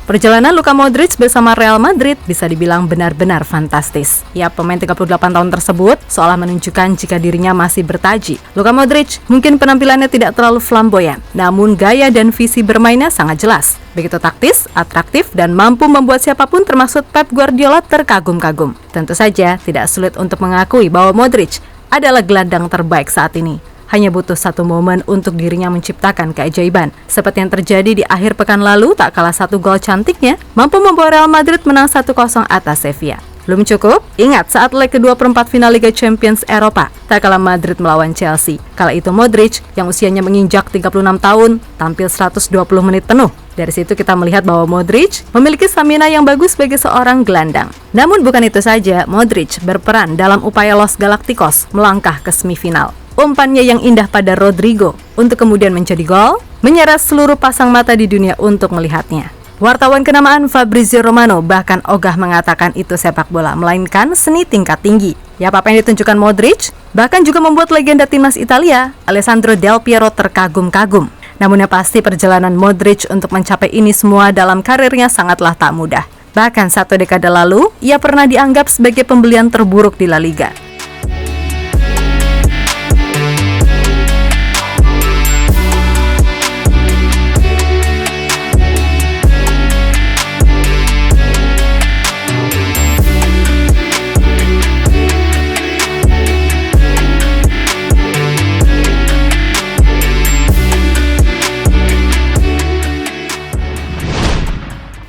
Perjalanan Luka Modric bersama Real Madrid bisa dibilang benar-benar fantastis. Ya, pemain 38 tahun tersebut seolah menunjukkan jika dirinya masih bertaji. Luka Modric mungkin penampilannya tidak terlalu flamboyan, namun gaya dan visi bermainnya sangat jelas. Begitu taktis, atraktif, dan mampu membuat siapapun termasuk Pep Guardiola terkagum-kagum. Tentu saja tidak sulit untuk mengakui bahwa Modric adalah gelandang terbaik saat ini. Hanya butuh satu momen untuk dirinya menciptakan keajaiban. Seperti yang terjadi di akhir pekan lalu, tak kalah satu gol cantiknya, mampu membawa Real Madrid menang 1-0 atas Sevilla. Belum cukup? Ingat saat leg kedua perempat final Liga Champions Eropa, tak kalah Madrid melawan Chelsea. Kala itu Modric, yang usianya menginjak 36 tahun, tampil 120 menit penuh. Dari situ kita melihat bahwa Modric memiliki stamina yang bagus sebagai seorang gelandang. Namun bukan itu saja, Modric berperan dalam upaya Los Galacticos melangkah ke semifinal. Umpannya yang indah pada Rodrigo untuk kemudian menjadi gol, menyeret seluruh pasang mata di dunia untuk melihatnya. Wartawan kenamaan Fabrizio Romano bahkan ogah mengatakan itu sepak bola, melainkan seni tingkat tinggi. Ya, apa yang ditunjukkan Modric bahkan juga membuat legenda timnas Italia, Alessandro Del Piero terkagum-kagum. Namun yang pasti perjalanan Modric untuk mencapai ini semua dalam karirnya sangatlah tak mudah. Bahkan 1 dekade lalu, ia pernah dianggap sebagai pembelian terburuk di La Liga.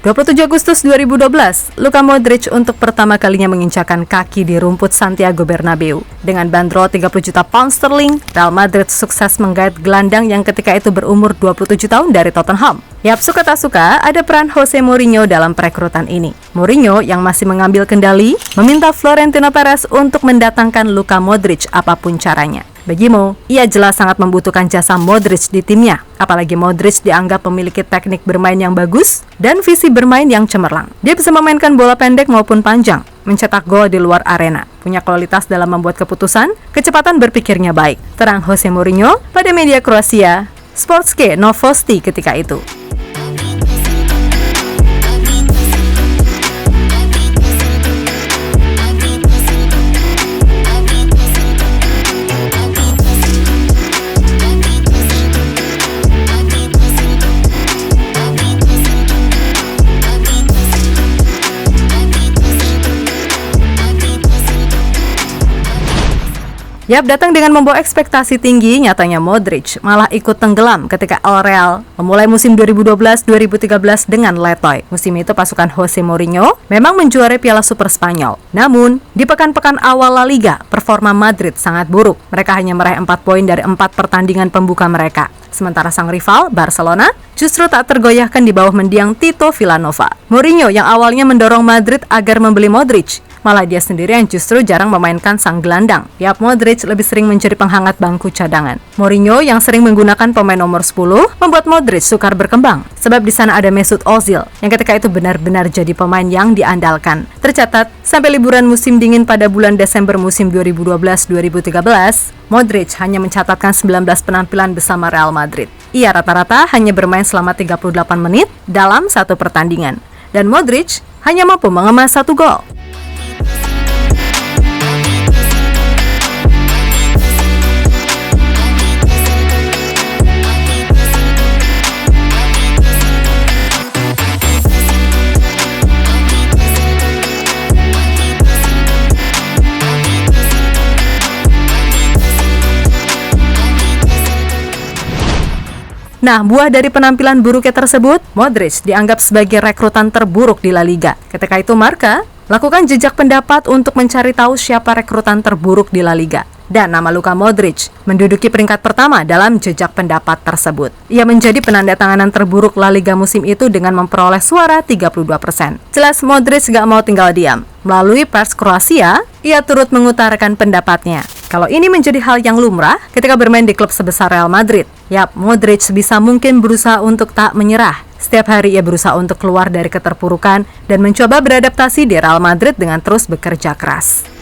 ...27 Agustus 2012, Luka Modric untuk pertama kalinya menginjakan kaki di rumput Santiago Bernabeu. Dengan bandrol 30 juta pound sterling, Real Madrid sukses menggait gelandang yang ketika itu berumur 27 tahun dari Tottenham. Yap, suka tak suka, ada peran Jose Mourinho dalam perekrutan ini. Mourinho yang masih mengambil kendali, meminta Florentino Perez untuk mendatangkan Luka Modric apapun caranya. Bagi Mo, ia jelas sangat membutuhkan jasa Modric di timnya. Apalagi Modric dianggap memiliki teknik bermain yang bagus dan visi bermain yang cemerlang. Dia bisa memainkan bola pendek maupun panjang, mencetak gol di luar arena, punya kualitas dalam membuat keputusan, kecepatan berpikirnya baik. Terang Jose Mourinho pada media Kroasia, Sportske Novosti ketika itu. Yap, datang dengan membawa ekspektasi tinggi, nyatanya Modric malah ikut tenggelam ketika El Real memulai musim 2012-2013 dengan letoy. Musim itu pasukan Jose Mourinho memang menjuarai Piala Super Spanyol. Namun, di pekan-pekan awal La Liga, performa Madrid sangat buruk. Mereka hanya meraih 4 poin dari 4 pertandingan pembuka mereka. Sementara sang rival, Barcelona, justru tak tergoyahkan di bawah mendiang Tito Vilanova. Mourinho yang awalnya mendorong Madrid agar membeli Modric, malah dia sendiri yang justru jarang memainkan sang gelandang. Yap, Modric lebih sering menjadi penghangat bangku cadangan. Mourinho yang sering menggunakan pemain nomor 10 membuat Modric sukar berkembang. Sebab di sana ada Mesut Ozil yang ketika itu benar-benar jadi pemain yang diandalkan. Tercatat, sampai liburan musim dingin pada bulan Desember musim 2012-2013, Modric hanya mencatatkan 19 penampilan bersama Real Madrid. Ia rata-rata hanya bermain selama 38 menit dalam satu pertandingan. Dan Modric hanya mampu mengemas 1 gol. Nah, buah dari penampilan buruknya tersebut, Modric dianggap sebagai rekrutan terburuk di La Liga. Ketika itu Marca lakukan jejak pendapat untuk mencari tahu siapa rekrutan terburuk di La Liga. Dan nama Luka Modric menduduki peringkat pertama dalam jejak pendapat tersebut. Ia menjadi penandatanganan terburuk La Liga musim itu dengan memperoleh suara 32%. Jelas Modric gak mau tinggal diam. Melalui pers Kroasia, ia turut mengutarakan pendapatnya. Kalau ini menjadi hal yang lumrah ketika bermain di klub sebesar Real Madrid. Yap, Modric sebisa mungkin berusaha untuk tak menyerah. Setiap hari ia berusaha untuk keluar dari keterpurukan dan mencoba beradaptasi di Real Madrid dengan terus bekerja keras.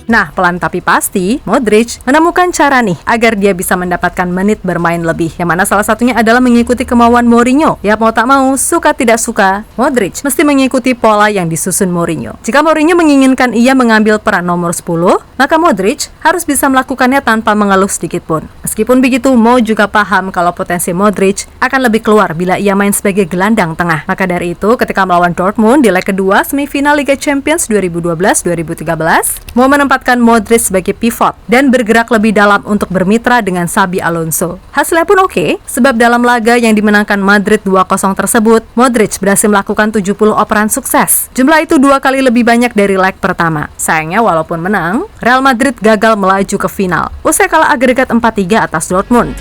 Nah, pelan tapi pasti, Modric menemukan cara nih agar dia bisa mendapatkan menit bermain lebih, yang mana salah satunya adalah mengikuti kemauan Mourinho. Ya mau tak mau, suka tidak suka, Modric mesti mengikuti pola yang disusun Mourinho. Jika Mourinho menginginkan ia mengambil peran nomor 10, maka Modric harus bisa melakukannya tanpa mengeluh sedikit pun. Meskipun begitu, Mo juga paham kalau potensi Modric akan lebih keluar bila ia main sebagai gelandang tengah. Maka dari itu, ketika melawan Dortmund di leg kedua semifinal Liga Champions 2012-2013, Mo menempatkan Modric sebagai pivot dan bergerak lebih dalam untuk bermitra dengan Xabi Alonso. Hasilnya pun oke, sebab dalam laga yang dimenangkan Madrid 2-0 tersebut, Modric berhasil melakukan 70 operan sukses. Jumlah itu 2 kali lebih banyak dari leg pertama. Sayangnya walaupun menang, Real Madrid gagal melaju ke final, usai kalah agregat 4-3 atas Dortmund.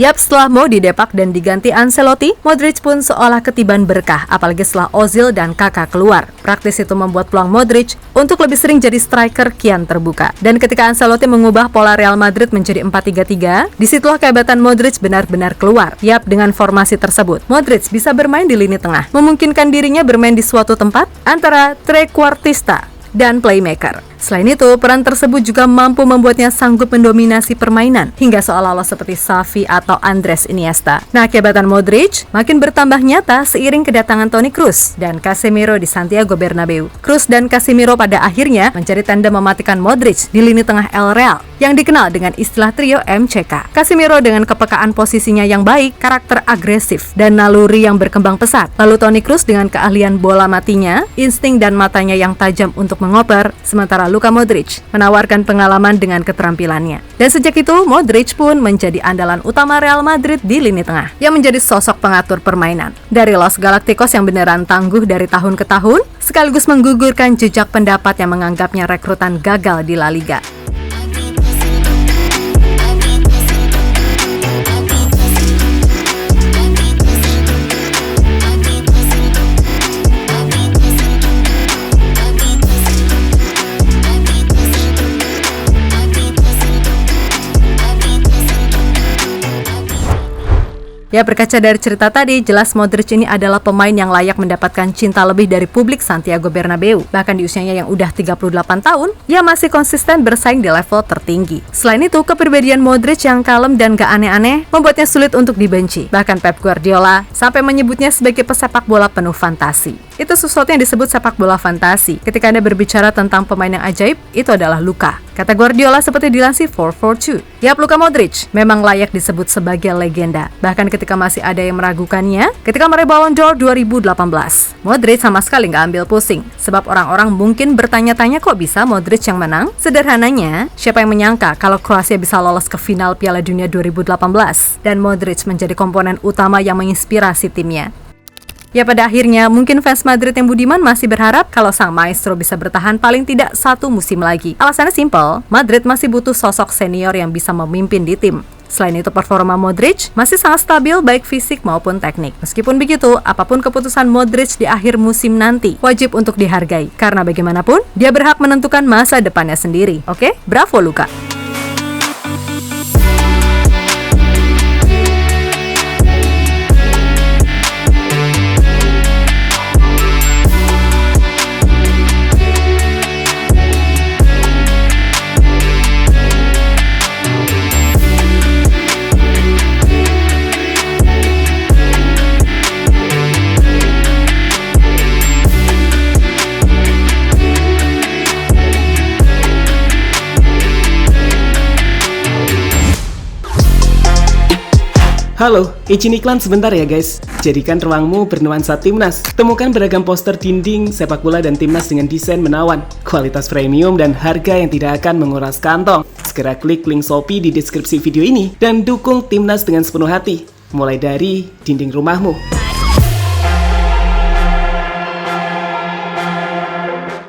Yap, setelah Mo didepak dan diganti Ancelotti, Modric pun seolah ketiban berkah, apalagi setelah Ozil dan Kakak keluar. Praktis itu membuat peluang Modric untuk lebih sering jadi striker kian terbuka. Dan ketika Ancelotti mengubah pola Real Madrid menjadi 4-3-3, disitulah kehebatan Modric benar-benar keluar. Yap, dengan formasi tersebut, Modric bisa bermain di lini tengah, memungkinkan dirinya bermain di suatu tempat antara trequartista dan playmaker. Selain itu, peran tersebut juga mampu membuatnya sanggup mendominasi permainan, hingga seolah-olah seperti Xavi atau Andres Iniesta. Nah, kehebatan Modric makin bertambah nyata seiring kedatangan Toni Kroos dan Casemiro di Santiago Bernabeu. Kroos dan Casemiro pada akhirnya menjadi tandem mematikan Modric di lini tengah El Real, yang dikenal dengan istilah trio MCK. Casemiro dengan kepekaan posisinya yang baik, karakter agresif, dan naluri yang berkembang pesat. Lalu Toni Kroos dengan keahlian bola matinya, insting dan matanya yang tajam untuk mengoper, sementara Luka Modric menawarkan pengalaman dengan keterampilannya. Dan sejak itu, Modric pun menjadi andalan utama Real Madrid di lini tengah, yang menjadi sosok pengatur permainan. Dari Los Galacticos yang beneran tangguh dari tahun ke tahun, sekaligus menggugurkan jejak pendapat yang menganggapnya rekrutan gagal di La Liga. Ya, berkaca dari cerita tadi, jelas Modric ini adalah pemain yang layak mendapatkan cinta lebih dari publik Santiago Bernabeu. Bahkan di usianya yang udah 38 tahun, ia masih konsisten bersaing di level tertinggi. Selain itu, kepribadian Modric yang kalem dan gak aneh-aneh membuatnya sulit untuk dibenci. Bahkan Pep Guardiola sampai menyebutnya sebagai pesepak bola penuh fantasi. Itu sesuatu yang disebut sepak bola fantasi. Ketika Anda berbicara tentang pemain yang ajaib, itu adalah Luka. Kata Guardiola seperti dilansir 442. Yap, Luka Modric memang layak disebut sebagai legenda. Bahkan ketika masih ada yang meragukannya, ketika meraih Ballon d'Or 2018, Modric sama sekali nggak ambil pusing. Sebab orang-orang mungkin bertanya-tanya kok bisa Modric yang menang? Sederhananya, siapa yang menyangka kalau Kroasia bisa lolos ke final Piala Dunia 2018 dan Modric menjadi komponen utama yang menginspirasi timnya. Ya, pada akhirnya mungkin fans Madrid yang budiman masih berharap kalau sang maestro bisa bertahan paling tidak 1 musim lagi. Alasannya simpel, Madrid masih butuh sosok senior yang bisa memimpin di tim. Selain itu, performa Modric masih sangat stabil baik fisik maupun teknik. Meskipun begitu, apapun keputusan Modric di akhir musim nanti wajib untuk dihargai, karena bagaimanapun dia berhak menentukan masa depannya sendiri. Oke? Bravo Luka! Halo, izin iklan sebentar ya guys. Jadikan ruangmu bernuansa timnas. Temukan beragam poster dinding, sepak bola dan timnas dengan desain menawan, kualitas premium dan harga yang tidak akan menguras kantong. Segera klik link Shopee di deskripsi video ini dan dukung timnas dengan sepenuh hati. Mulai dari dinding rumahmu.